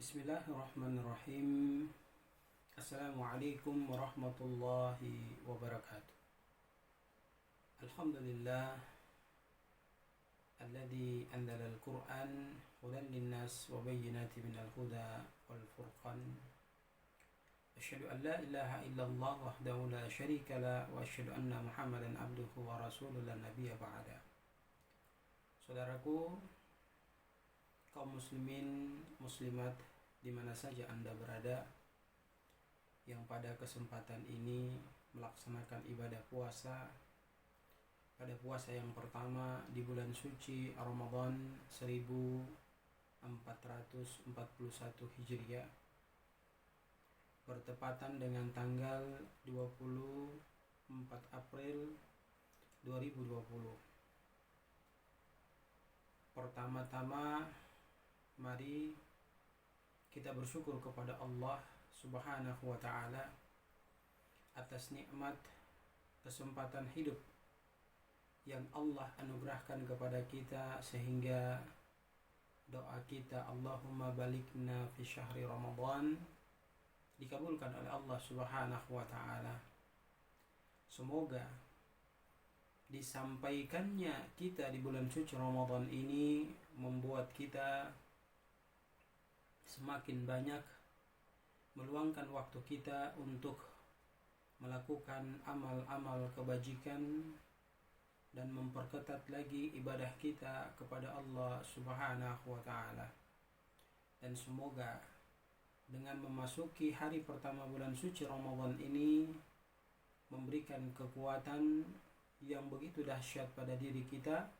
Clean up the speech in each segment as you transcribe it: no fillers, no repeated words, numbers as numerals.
Bismillahirrahmanirrahim. Assalamualaikum warahmatullahi wabarakatuh. Alhamdulillah alladzi anzala al-Qur'an hudan linnas wa bayyinatin minal huda wal furqan. Asyhadu an la ilaha illallah wahdahu la syarika la wa asyhadu anna Muhammadan abduhu wa rasuluhu la nabiyya ba'da. Saudaraku, kaum muslimin muslimat di mana saja Anda berada, yang pada kesempatan ini melaksanakan ibadah puasa pada puasa yang pertama di bulan suci Ramadan 1441 Hijriah, bertepatan dengan tanggal 24 April 2020. Pertama-tama mari kita bersyukur kepada Allah Subhanahu wa ta'ala atas nikmat kesempatan hidup yang Allah anugerahkan kepada kita, sehingga doa kita Allahumma balikna fi syahri Ramadan dikabulkan oleh Allah Subhanahu wa ta'ala. Semoga disampaikannya kita di bulan suci Ramadan ini membuat kita semakin banyak meluangkan waktu kita untuk melakukan amal-amal kebajikan dan memperketat lagi ibadah kita kepada Allah Subhanahu wa ta'ala. Dan semoga dengan memasuki hari pertama bulan suci Ramadan ini memberikan kekuatan yang begitu dahsyat pada diri kita,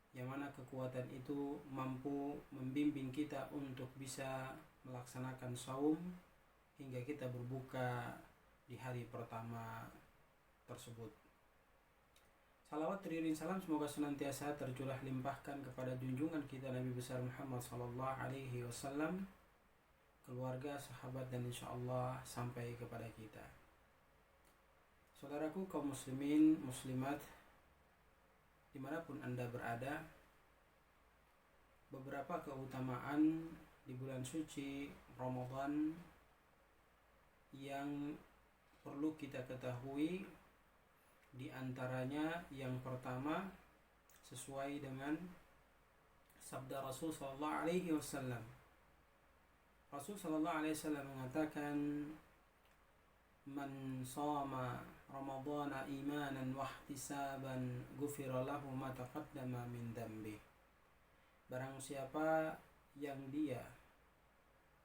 yang mana kekuatan itu mampu membimbing kita untuk bisa melaksanakan saum hingga kita berbuka di hari pertama tersebut. Salawat teriring salam semoga senantiasa tercurah limpahkan kepada junjungan kita Nabi besar Muhammad sallallahu alaihi wasallam, keluarga, sahabat, dan insyaallah sampai kepada kita. Saudaraku kaum muslimin muslimat dimanapun Anda berada, beberapa keutamaan di bulan suci Ramadan yang perlu kita ketahui. Di antaranya yang pertama, sesuai dengan sabda Rasul sallallahu alaihi wasallam. Rasul sallallahu alaihi wasallam mengatakan, "Man shoma Ramadhana imanan wa ihtisaban ghufira lahu ma taqaddama min dhanbi." Barang siapa yang dia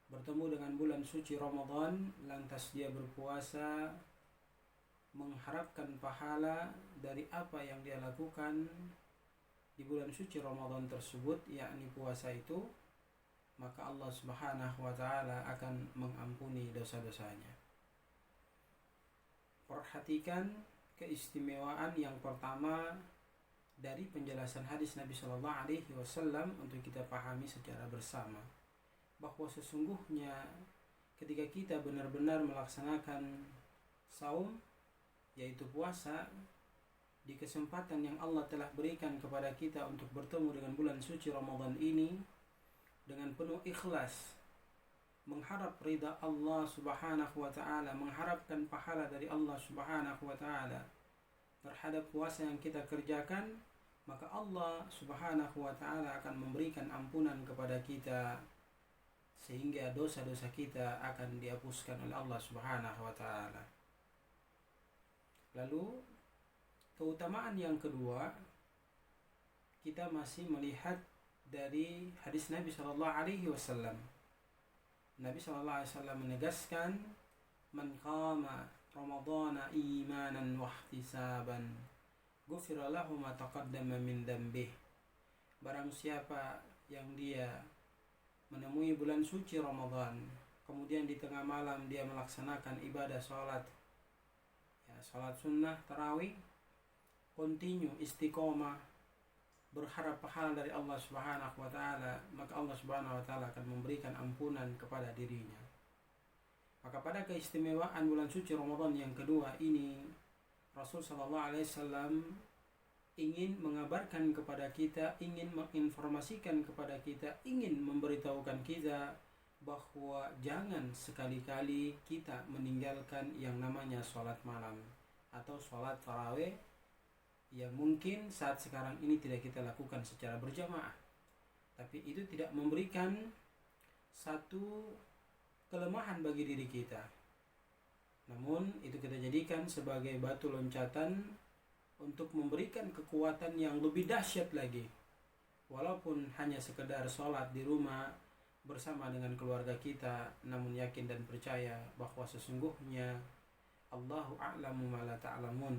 bertemu dengan bulan suci Ramadan lantas dia berpuasa mengharapkan pahala dari apa yang dia lakukan di bulan suci Ramadan tersebut, yakni puasa itu, maka Allah Subhanahu wa ta'ala akan mengampuni dosa-dosanya. Perhatikan keistimewaan yang pertama dari penjelasan hadis Nabi Shallallahu Alaihi Wasallam untuk kita pahami secara bersama, bahwa sesungguhnya ketika kita benar-benar melaksanakan saum, yaitu puasa, di kesempatan yang Allah telah berikan kepada kita untuk bertemu dengan bulan suci Ramadan ini dengan penuh ikhlas, mengharap ridha Allah Subhanahu wa ta'ala, mengharapkan pahala dari Allah Subhanahu wa ta'ala terhadap puasa yang kita kerjakan, maka Allah Subhanahu wa ta'ala akan memberikan ampunan kepada kita, sehingga dosa-dosa kita akan dihapuskan oleh Allah Subhanahu wa ta'ala. Lalu keutamaan yang kedua, kita masih melihat dari hadis Nabi sallallahu alaihi wasallam. Nabi sallallahu alaihi wasallam menegaskan, "Man qama Ramadhana imanan wa ihtisaban ghufira lahu ma taqaddama min dhanbih." Barang siapa yang dia menemui bulan suci Ramadan, kemudian di tengah malam dia melaksanakan ibadah salat sunnah tarawih, continue istiqomah, berharap pahala dari Allah Subhanahu wa ta'ala, maka Allah Subhanahu wa ta'ala akan memberikan ampunan kepada dirinya. Maka pada keistimewaan bulan suci Ramadan yang kedua ini, Rasul sallallahu alaihi wasallam ingin mengabarkan kepada kita, ingin menginformasikan kepada kita, ingin memberitahukan kita bahwa jangan sekali-kali kita meninggalkan yang namanya sholat malam atau sholat tarawih yang mungkin saat sekarang ini tidak kita lakukan secara berjamaah. Tapi itu tidak memberikan satu kelemahan bagi diri kita. Namun itu kita jadikan sebagai batu loncatan untuk memberikan kekuatan yang lebih dahsyat lagi. Walaupun hanya sekedar sholat di rumah bersama dengan keluarga kita, namun yakin dan percaya bahwa sesungguhnya Allahu a'lamu ma la ta'lamun.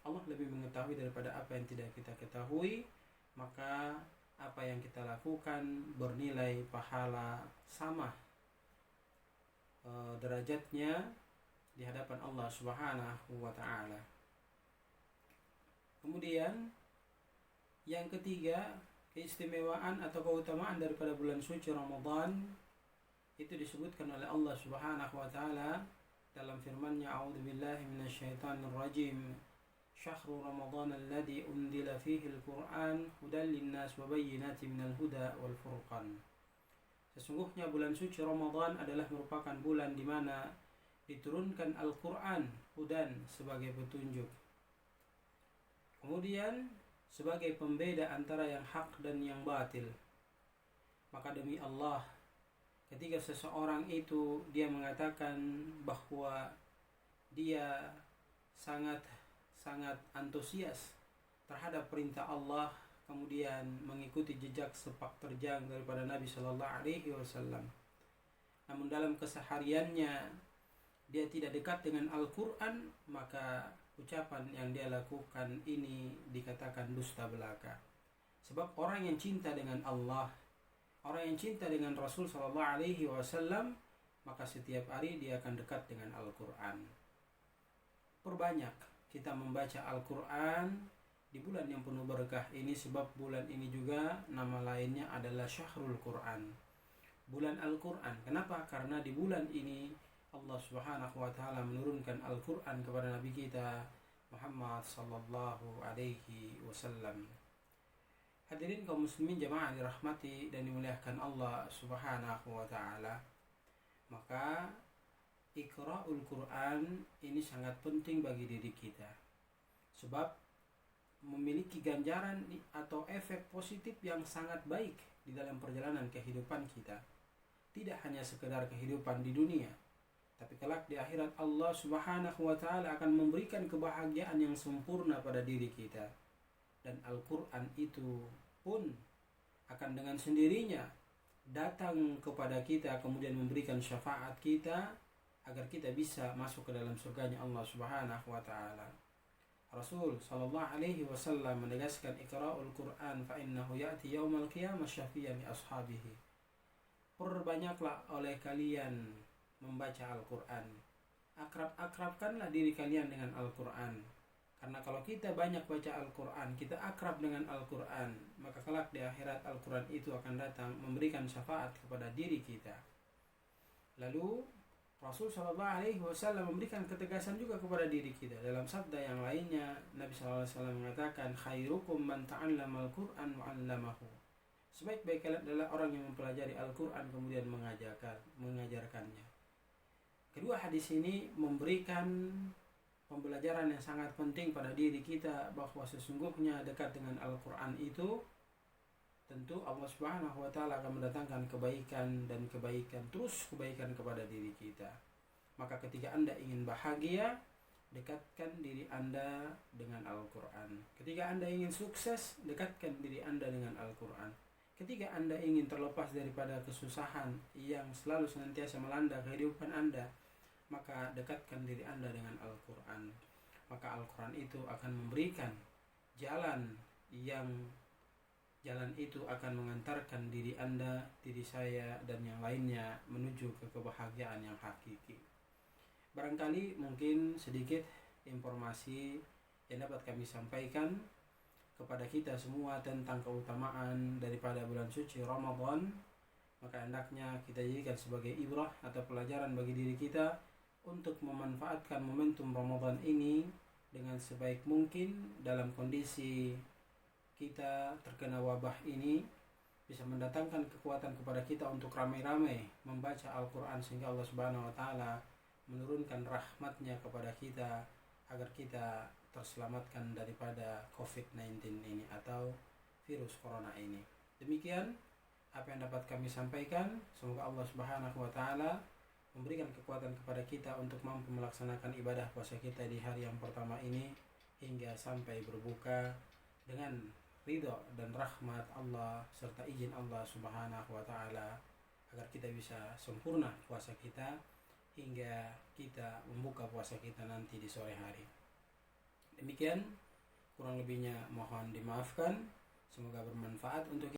Allah lebih mengetahui daripada apa yang tidak kita ketahui, maka apa yang kita lakukan bernilai pahala sama derajatnya di hadapan Allah Subhanahu wa taala. Kemudian yang ketiga, keistimewaan atau keutamaan daripada bulan suci Ramadan itu disebutkan oleh Allah Subhanahu wa taala dalam firman-Nya, A'udzubillahi minasyaitonir rajim. Syahrul Ramadan alladzi unzila fihi al-Qur'an hudan lin-nas wa bayyinatin minal huda wal furqan. Sesungguhnya bulan suci Ramadan adalah merupakan bulan di mana diturunkan Al-Qur'an, hudan sebagai petunjuk. Kemudian sebagai pembeda antara yang hak dan yang batil. Maka demi Allah, ketika seseorang itu dia mengatakan bahwa dia sangat antusias terhadap perintah Allah, kemudian mengikuti jejak sepak terjang daripada Nabi Shallallahu Alaihi Wasallam, namun dalam kesehariannya dia tidak dekat dengan Al-Quran, maka ucapan yang dia lakukan ini dikatakan dusta belaka. Sebab orang yang cinta dengan Allah, orang yang cinta dengan Rasul Shallallahu Alaihi Wasallam, maka setiap hari dia akan dekat dengan Al-Quran. Perbanyak kita membaca Al-Quran di bulan yang penuh berkah ini, sebab bulan ini juga nama lainnya adalah Syahrul Quran, bulan Al-Quran. Kenapa? Karena di bulan ini Allah Subhanahu wa taala menurunkan Al-Quran kepada Nabi kita Muhammad sallallahu alaihi wasallam. Hadirin kaum muslimin jamaah dirahmati dan dimuliakan Allah Subhanahu wa taala. Maka Iqra'ul Quran ini sangat penting bagi diri kita, sebab memiliki ganjaran atau efek positif yang sangat baik di dalam perjalanan kehidupan kita. Tidak hanya sekedar kehidupan di dunia, tapi kelak di akhirat Allah Subhanahu wa taala akan memberikan kebahagiaan yang sempurna pada diri kita. Dan Al-Quran itu pun akan dengan sendirinya datang kepada kita, kemudian memberikan syafaat kita agar kita bisa masuk ke dalam surganya Allah Subhanahu wa taala. Rasul sallallahu alaihi wasallam menegaskan, Iqra'ul Quran fa innahu ya'ti yaumal qiyamah syafi'an li ashabihi. Perbanyaklah oleh kalian membaca Al-Quran. Akrab-akrabkanlah diri kalian dengan Al-Quran. Karena kalau kita banyak baca Al-Quran, kita akrab dengan Al-Quran, maka kelak di akhirat Al-Quran itu akan datang memberikan syafaat kepada diri kita. Lalu Rasul Shallallahu Alaihi Wasallam memberikan ketegasan juga kepada diri kita dalam sabda yang lainnya. Nabi Shallallahu Alaihi Wasallam mengatakan, khairukum man ta'allama al-Quran wa 'allamahu. Sebaik-baik kalian adalah orang yang mempelajari Al-Quran kemudian mengajarkannya. Kedua hadis ini memberikan pembelajaran yang sangat penting pada diri kita, bahwa sesungguhnya dekat dengan Al-Quran itu tentu Allah Subhanahu wa taala akan mendatangkan kebaikan dan kebaikan, terus kebaikan kepada diri kita. Maka ketika Anda ingin bahagia, dekatkan diri Anda dengan Al-Quran. Ketika Anda ingin sukses, dekatkan diri Anda dengan Al-Quran. Ketika Anda ingin terlepas daripada kesusahan yang selalu senantiasa melanda kehidupan Anda, maka dekatkan diri Anda dengan Al-Quran. Maka Al-Quran itu akan memberikan jalan itu akan mengantarkan diri Anda, diri saya, dan yang lainnya menuju ke kebahagiaan yang hakiki. Barangkali mungkin sedikit informasi yang dapat kami sampaikan kepada kita semua tentang keutamaan daripada bulan suci Ramadan. Maka hendaknya kita jadikan sebagai ibrah atau pelajaran bagi diri kita untuk memanfaatkan momentum Ramadan ini dengan sebaik mungkin dalam kondisi kita terkena wabah ini, bisa mendatangkan kekuatan kepada kita untuk ramai-ramai membaca Al-Quran, sehingga Allah Subhanahu wa Ta'ala menurunkan rahmatnya kepada kita agar kita terselamatkan daripada COVID-19 ini atau virus corona ini. Demikian apa yang dapat kami sampaikan. Semoga Allah Subhanahu wa Ta'ala memberikan kekuatan kepada kita untuk mampu melaksanakan ibadah puasa kita di hari yang pertama ini hingga sampai berbuka dengan ridho dan rahmat Allah serta izin Allah Subhanahu wa Ta'ala, agar kita bisa sempurna puasa kita hingga kita membuka puasa kita nanti di sore hari. Demikian, kurang lebihnya mohon dimaafkan. Semoga bermanfaat untuk